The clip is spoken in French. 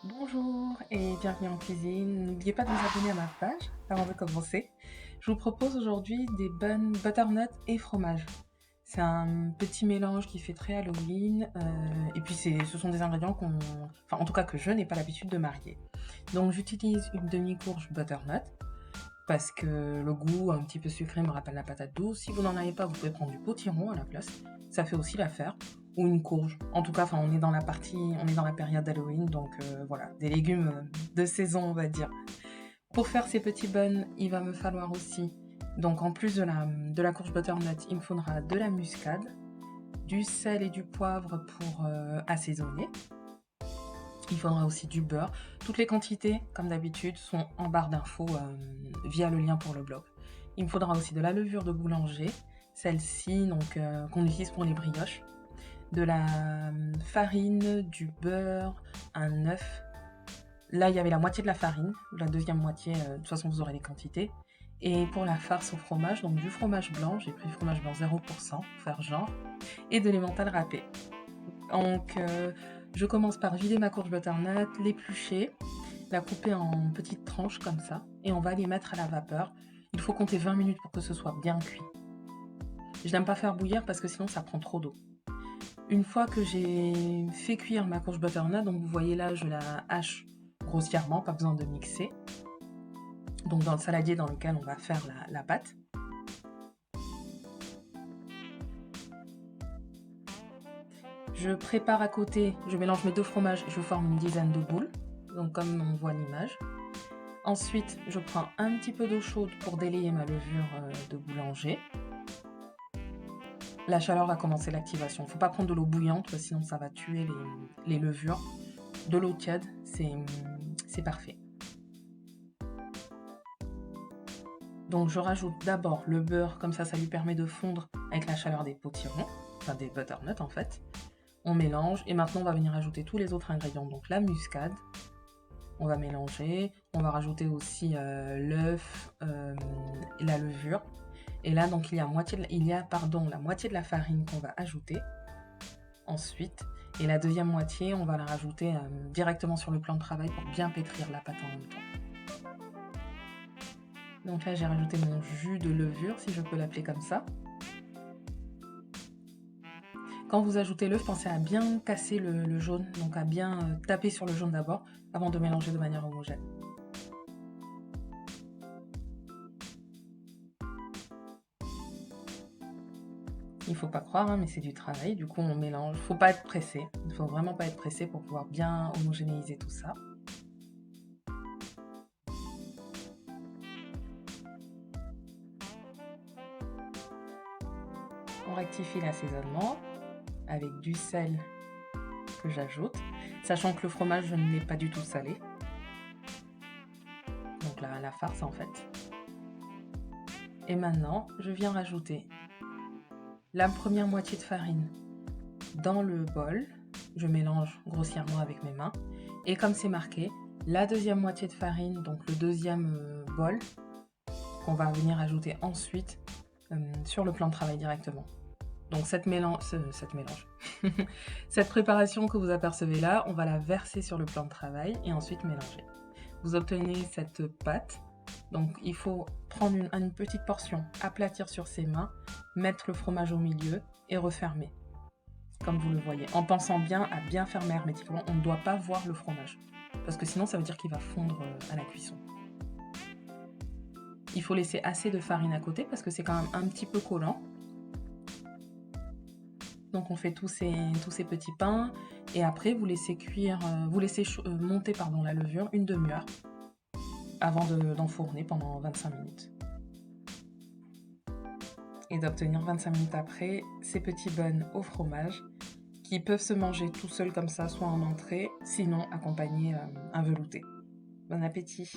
Bonjour et bienvenue en cuisine. N'oubliez pas de vous abonner à ma page avant de commencer. Je vous propose aujourd'hui des buns butternut et fromage. C'est un petit mélange qui fait très Halloween et puis ce sont des ingrédients enfin en tout cas que je n'ai pas l'habitude de marier. Donc j'utilise une demi-courge butternut parce que le goût un petit peu sucré me rappelle la patate douce. Si vous n'en avez pas, vous pouvez prendre du potiron à la place. Ça fait aussi l'affaire. Ou une courge. En tout cas, on est dans on est dans la période d'Halloween, donc voilà, des légumes de saison, on va dire. Pour faire ces petits buns, il va me falloir aussi, donc en plus de la courge butternut, il me faudra de la muscade, du sel et du poivre pour assaisonner. Il faudra aussi du beurre. Toutes les quantités, comme d'habitude, sont en barre d'infos via le lien pour le blog. Il me faudra aussi de la levure de boulanger, celle-ci donc qu'on utilise pour les brioches, de la farine, du beurre, un œuf. Là, il y avait la moitié de la farine, la deuxième moitié, de toute façon, vous aurez les quantités. Et pour la farce au fromage, donc du fromage blanc, j'ai pris fromage blanc 0% pour faire genre, et de l'emmental râpé. Donc, je commence par vider ma courge butternut, l'éplucher, la couper en petites tranches comme ça, et on va les mettre à la vapeur. Il faut compter 20 minutes pour que ce soit bien cuit. Je n'aime pas faire bouillir parce que sinon ça prend trop d'eau. Une fois que j'ai fait cuire ma courge butternut, donc vous voyez là, je la hache grossièrement, pas besoin de mixer. Donc dans le saladier dans lequel on va faire la pâte. Je prépare à côté, je mélange mes deux fromages, je forme une dizaine de boules, donc comme on voit l'image. Ensuite, je prends un petit peu d'eau chaude pour délayer ma levure de boulanger. La chaleur va commencer l'activation. Il ne faut pas prendre de l'eau bouillante, parce que sinon ça va tuer les levures. De l'eau tiède, c'est parfait. Donc je rajoute d'abord le beurre, comme ça lui permet de fondre avec la chaleur des potirons, enfin des butternuts en fait. On mélange et maintenant on va venir ajouter tous les autres ingrédients. Donc la muscade, on va mélanger, on va rajouter aussi l'œuf, la levure. Et là donc il y a la moitié de la farine qu'on va ajouter ensuite. Et la deuxième moitié, on va la rajouter directement sur le plan de travail pour bien pétrir la pâte en même temps. Donc là, j'ai rajouté mon jus de levure, si je peux l'appeler comme ça. Quand vous ajoutez l'œuf, pensez à bien casser le jaune, donc à bien taper sur le jaune d'abord, avant de mélanger de manière homogène. Il ne faut pas croire, hein, mais c'est du travail, du coup on mélange. Il ne faut pas être pressé, il ne faut vraiment pas être pressé pour pouvoir bien homogénéiser tout ça. On rectifie l'assaisonnement avec du sel que j'ajoute, sachant que le fromage, je ne l'ai pas du tout salé. Donc la farce en fait. Et maintenant, je viens rajouter la première moitié de farine dans le bol. Je mélange grossièrement avec mes mains. Et comme c'est marqué, la deuxième moitié de farine, donc le deuxième bol, qu'on va venir ajouter ensuite sur le plan de travail directement. Donc cette préparation que vous apercevez là, on va la verser sur le plan de travail et ensuite mélanger. Vous obtenez cette pâte. Donc il faut prendre une petite portion, aplatir sur ses mains, mettre le fromage au milieu et refermer. Comme vous le voyez, en pensant bien à bien fermer hermétiquement, on ne doit pas voir le fromage. Parce que sinon ça veut dire qu'il va fondre à la cuisson. Il faut laisser assez de farine à côté parce que c'est quand même un petit peu collant. Donc on fait tous ces petits pains et après vous laissez cuire, monter la levure une demi-heure avant d'enfourner pendant 25 minutes. Et d'obtenir 25 minutes après ces petits buns au fromage qui peuvent se manger tout seuls comme ça, soit en entrée, sinon accompagnés un velouté. Bon appétit!